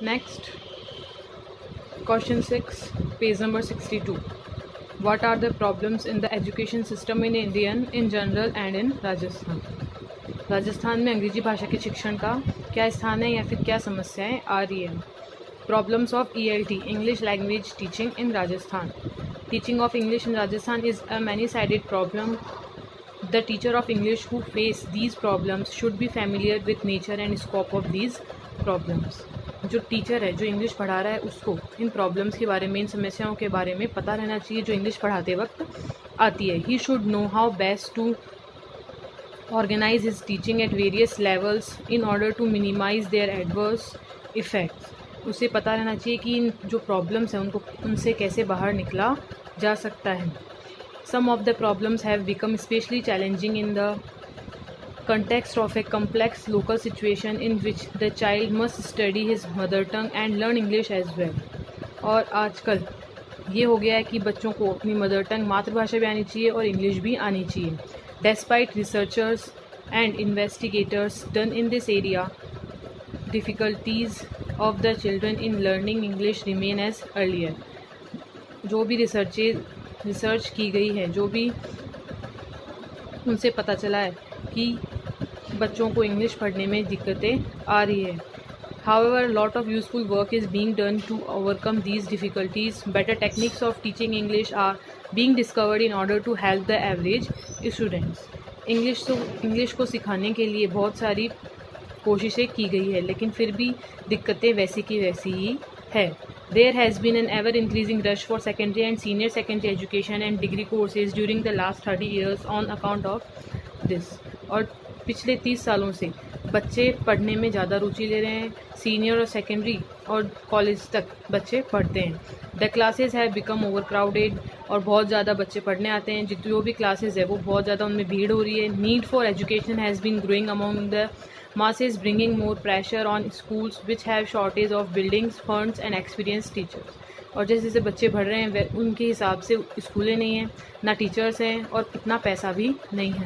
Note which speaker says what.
Speaker 1: Next, question 6, page number 62. What are the problems in the education system in India in general and in Rajasthan? Rajasthan में अंग्रेजी भाषा के शिक्षण का क्या स्थान है या फिर क्या समस्याएं आ रही है? Problems of ELT, English language teaching in Rajasthan. Teaching of English in Rajasthan is a many-sided problem. The teacher of English who face these problems should be familiar with nature and scope of these problems. जो teacher है, जो English पढ़ा रहा है, उसको इन problems के बारे में, इन समस्याओं के बारे में पता रहना चाहिए जो इंग्लिश पढ़ाते वक्त आती है. He should know how best to organize his teaching at various levels in order to minimize their adverse effects. उसे पता रहना चाहिए कि इन जो प्रॉब्लम्स हैं उनसे कैसे बाहर निकला जा सकता है. Some of the problems have become especially challenging in the context of a complex local situation in which the child must study his mother tongue and learn English as well. और आजकल ये हो गया है कि बच्चों को अपनी मदर टंग मातृभाषा भी आनी चाहिए और इंग्लिश भी आनी चाहिए. Despite researchers and investigators done in this area, difficulties of the children in learning English remain as earlier. जो भी रिसर्च की गई है, जो भी उनसे पता चला है कि बच्चों को इंग्लिश पढ़ने में दिक्कतें आ रही है. However, a lot of useful work is being done to overcome these difficulties. Better techniques of teaching English are being discovered in order to help the average students. English को सिखाने के लिए बहुत सारी कोशिशें की गई है, लेकिन फिर भी दिक्कतें वैसी की वैसी ही है. There has been an ever-increasing rush for secondary and senior secondary education and degree courses during the last 30 years on account of this. और पिछले 30 सालों से बच्चे पढ़ने में ज़्यादा रुचि ले रहे हैं. सीनियर और सेकेंडरी और कॉलेज तक बच्चे पढ़ते हैं. The classes have become overcrowded और बहुत ज़्यादा बच्चे पढ़ने आते हैं. जो भी क्लासेस है वो बहुत ज़्यादा उनमें भीड़ हो रही है. Need for education has been growing among the masses, bringing more pressure on schools which have shortage of buildings, funds and experienced teachers. और जैसे जैसे बच्चे बढ़ रहे हैं उनके हिसाब से स्कूलें नहीं हैं, ना टीचर्स हैं और इतना पैसा भी नहीं है.